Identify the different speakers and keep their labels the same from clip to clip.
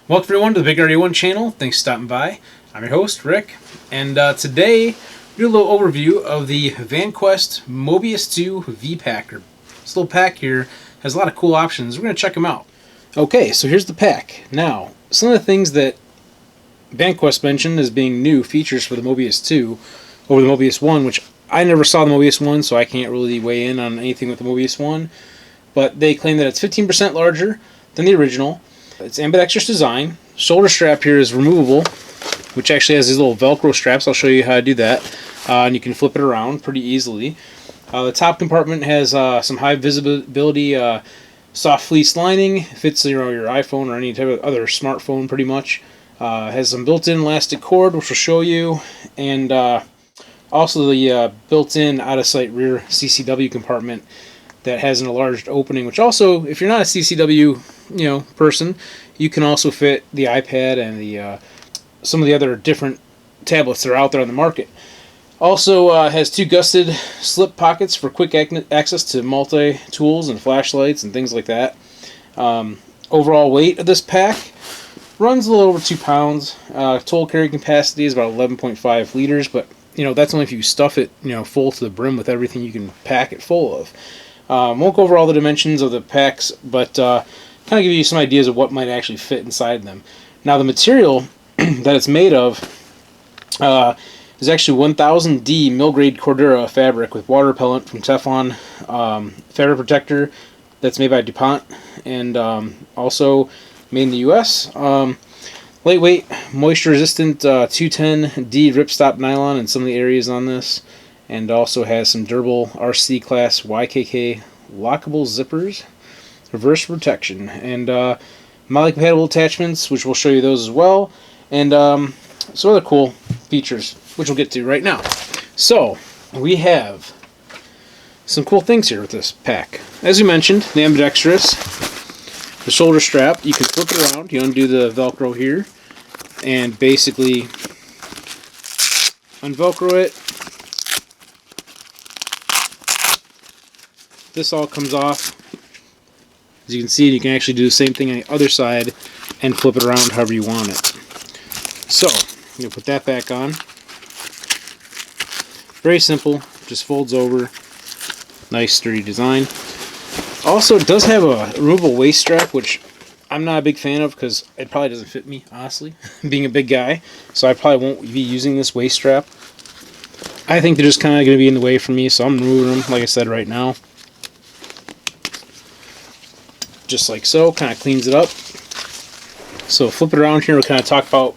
Speaker 1: Welcome everyone to the Big RD1 channel. Thanks for stopping by. I'm your host, Rick, and today we do a little overview of the Vanquest Mobius 2 VPacker. This little pack here has a lot of cool options. We're going to check them out. Okay, so here's the pack. Now, some of the things that Vanquest mentioned as being new features for the Mobius 2 over the Mobius 1, which I never saw the Mobius 1, so I can't really weigh in on anything with the Mobius 1, but they claim that it's 15% larger than the original. It's ambidextrous design. Shoulder strap here is removable, which actually has these little Velcro straps. I'll show you how to do that. And you can flip it around pretty easily. The top compartment has some high visibility soft fleece lining. Fits your iPhone or any type of other smartphone pretty much. Has some built-in elastic cord, which will show you, and also the built-in out-of-sight rear Ccw compartment that has an enlarged opening, which also, if you're not a Ccw person, you can also fit the iPad and the some of the other different tablets that are out there on the market. Also has two gusseted slip pockets for quick access to multi-tools and flashlights and things like that. Overall weight of this pack runs a little over 2 pounds. Total carry capacity is about 11.5 liters, but that's only if you stuff it full to the brim with everything you can pack it full of. Won't go over all the dimensions of the packs, but kind of give you some ideas of what might actually fit inside them. Now, the material that it's made of is actually 1000D mill-grade Cordura fabric with water repellent from Teflon, fabric protector that's made by DuPont, and also made in the U.S. Lightweight, moisture-resistant 210D ripstop nylon in some of the areas on this, and also has some durable RC class YKK lockable zippers, reverse protection, and MOLLE compatible attachments, which we'll show you those as well, and some other cool features, which we'll get to right now. So we have some cool things here with this pack. As we mentioned, the ambidextrous, the shoulder strap, you can flip it around, you undo the Velcro here, and basically unvelcro it. This all comes off. As you can see, you can actually do the same thing on the other side and flip it around however you want it. So, you'll put that back on. Very simple, just folds over. Nice sturdy design. Also, it does have a removable waist strap, which I'm not a big fan of because it probably doesn't fit me, honestly, being a big guy. So I probably won't be using this waist strap. I think they're just kind of going to be in the way for me, so I'm removing them, like I said, right now. Just like so, kind of cleans it up. So flip it around here, we'll kind of talk about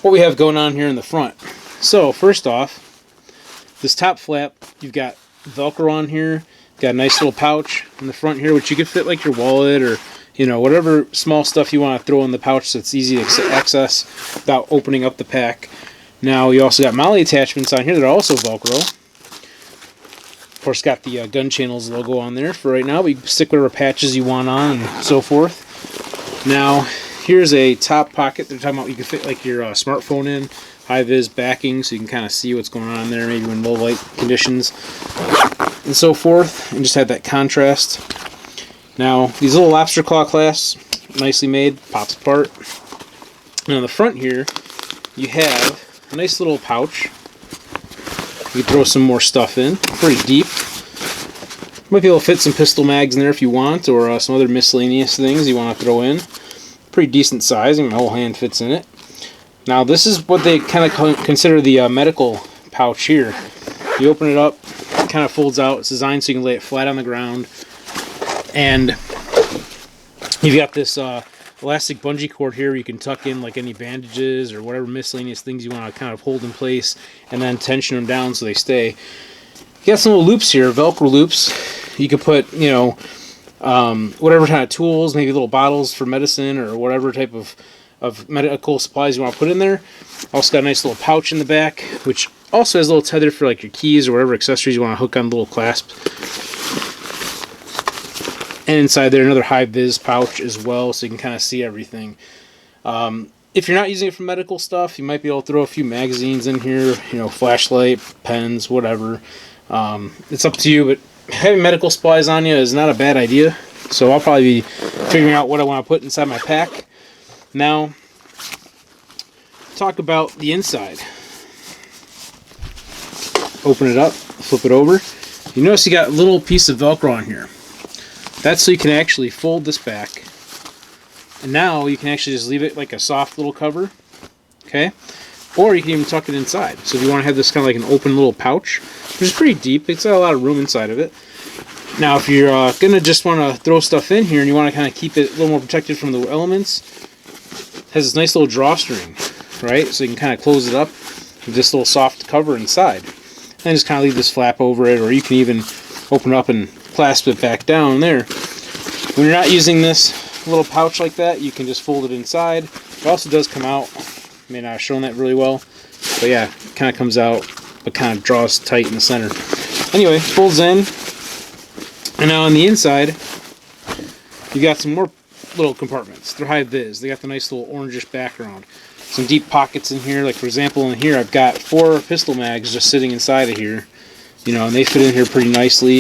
Speaker 1: what we have going on here in the front. So first off, this top flap, you've got Velcro on here, got a nice little pouch in the front here, which you could fit like your wallet or whatever small stuff you want to throw in the pouch that's easy to access without opening up the pack. Now you also got MOLLE attachments on here that are also Velcro. Of course, got the Gun Channels logo on there for right now, but you can stick whatever patches you want on and so forth. Now, here's a top pocket they're talking about you can fit like your smartphone in, high-vis backing, so you can kind of see what's going on there, maybe in low light conditions and so forth, and just have that contrast. Now, these little lobster claw clasps, nicely made, pops apart. And on the front here, you have a nice little pouch. You can throw some more stuff in, pretty deep. Might be able to fit some pistol mags in there if you want, or some other miscellaneous things you want to throw in. Pretty decent size, and my whole hand fits in it. Now this is what they kind of consider the medical pouch here. You open it up, it kind of folds out. It's designed so you can lay it flat on the ground. And you've got this elastic bungee cord here you can tuck in like any bandages or whatever miscellaneous things you want to kind of hold in place and then tension them down so they stay. You got some little loops here, Velcro loops. You could put, whatever kind of tools, maybe little bottles for medicine or whatever type of medical supplies you want to put in there. Also got a nice little pouch in the back, which also has a little tether for like your keys or whatever accessories you want to hook on the little clasp. And inside there, another high-vis pouch as well, so you can kind of see everything. If you're not using it for medical stuff, you might be able to throw a few magazines in here, flashlight, pens, whatever. It's up to you, but having medical supplies on you is not a bad idea. So I'll probably be figuring out what I want to put inside my pack. Now, talk about the inside. Open it up, flip it over. You notice you got a little piece of Velcro on here. That's so you can actually fold this back. And now you can actually just leave it like a soft little cover. Okay? Or you can even tuck it inside. So if you want to have this kind of like an open little pouch, which is pretty deep, it's got a lot of room inside of it. Now if you're going to just want to throw stuff in here and you want to kind of keep it a little more protected from the elements, it has this nice little drawstring, right? So you can kind of close it up with this little soft cover inside. And just kind of leave this flap over it, or you can even open it up and clasp it back down there. When you're not using this little pouch like that, you can just fold it inside. It also does come out. May not have shown that really well, but yeah, it kind of comes out, but kind of draws tight in the center. Anyway, folds in, and now on the inside, you got some more little compartments. They're high vis. They got the nice little orangish background. Some deep pockets in here. Like for example, in here I've got 4 pistol mags just sitting inside of here, you know, and they fit in here pretty nicely.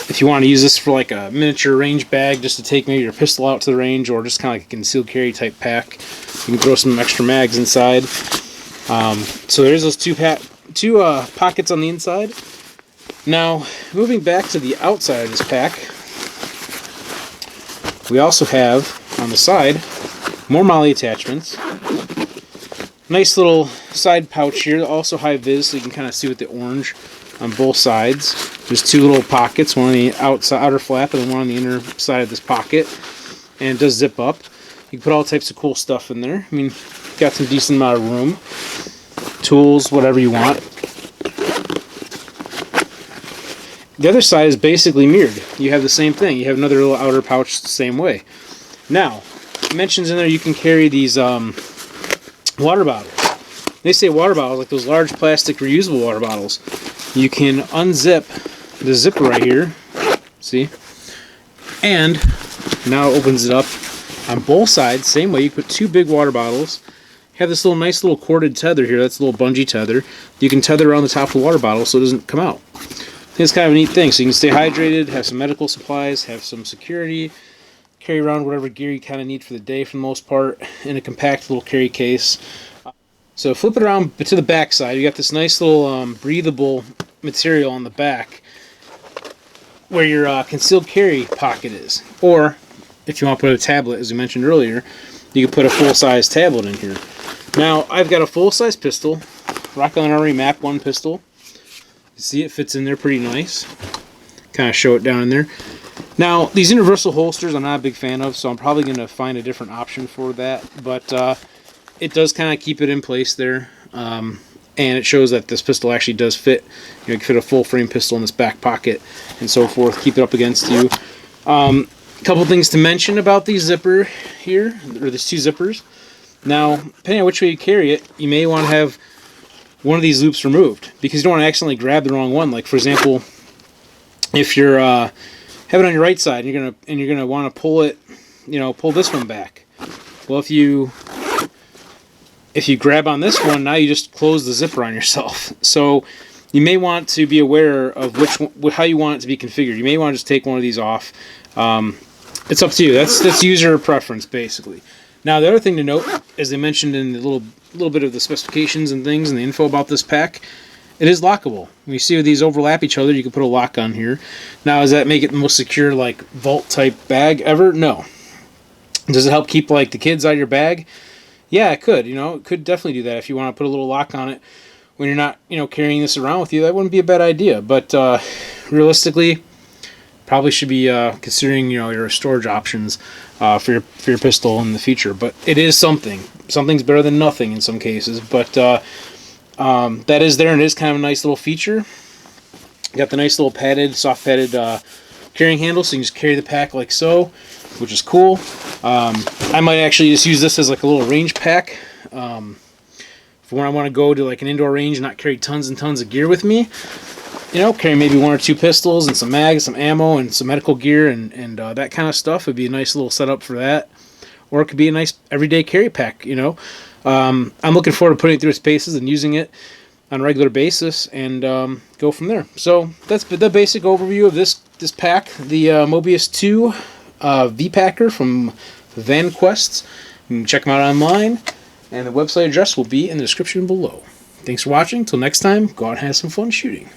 Speaker 1: If you want to use this for like a miniature range bag, just to take maybe your pistol out to the range, or just kind of like a concealed carry type pack, you can throw some extra mags inside. So there's those two pockets on the inside. Now, moving back to the outside of this pack, we also have on the side more MOLLE attachments. Nice little side pouch here, also high vis, so you can kind of see with the orange on both sides. There's 2 little pockets, one on the outer flap and then one on the inner side of this pocket. And it does zip up. You can put all types of cool stuff in there. I mean, got some decent amount of room. Tools, whatever you want. The other side is basically mirrored. You have the same thing. You have another little outer pouch the same way. Now, it mentions in there you can carry these water bottles. They say water bottles, like those large plastic reusable water bottles. You can unzip the zipper right here, see? And now it opens it up on both sides, same way. You put 2 big water bottles. You have this little nice little corded tether here, that's a little bungee tether. You can tether around the top of the water bottle so it doesn't come out. I think it's kind of a neat thing, so you can stay hydrated, have some medical supplies, have some security, carry around whatever gear you kind of need for the day for the most part in a compact little carry case. So flip it around to the back side. You got this nice little breathable material on the back where your concealed carry pocket is. Or if you want to put a tablet, as we mentioned earlier, you can put a full-size tablet in here. Now I've got a full-size pistol, Rockland Armory Map 1 pistol. You see it fits in there pretty nice. Kind of show it down in there. Now these universal holsters I'm not a big fan of, so I'm probably going to find a different option for that. But it does kind of keep it in place there. And it shows that this pistol actually does fit. You can fit a full frame pistol in this back pocket and so forth. Keep it up against you. A couple things to mention about the zipper here, or these 2 zippers. Now, depending on which way you carry it, you may want to have one of these loops removed because you don't want to accidentally grab the wrong one. Like for example, if you're have it on your right side and you're gonna want to pull it, you know, pull this one back. Well, if you grab on this one, now you just close the zipper on yourself. So you may want to be aware of how you want it to be configured. You may want to just take one of these off. It's up to you. That's user preference, basically. Now, the other thing to note, as they mentioned in the little bit of the specifications and things and the info about this pack, it is lockable. When you see these overlap each other, you can put a lock on here. Now, does that make it the most secure, like, vault-type bag ever? No. Does it help keep, like, the kids out of your bag? Yeah, it could. You know, it could definitely do that if you want to put a little lock on it when you're not, you know, carrying this around with you. That wouldn't be a bad idea. But realistically, probably should be considering, you know, your storage options for your pistol in the future. But it is something. Something's better than nothing in some cases. But that is there, and it is kind of a nice little feature. You got the nice little padded, soft padded carrying handle, so you can just carry the pack like so, which is cool. I might actually just use this as like a little range pack for when I want to go to like an indoor range and not carry tons and tons of gear with me. You know, carry maybe 1 or 2 pistols and some mags, some ammo, and some medical gear and that kind of stuff. It'd be a nice little setup for that. Or it could be a nice everyday carry pack, you know. I'm looking forward to putting it through its paces and using it on a regular basis and go from there. So that's the basic overview of this pack, the Mobius 2 VPacker from Vanquest. You can check them out online. and the website address will be in the description below. Thanks for watching. Till next time, go out and have some fun shooting.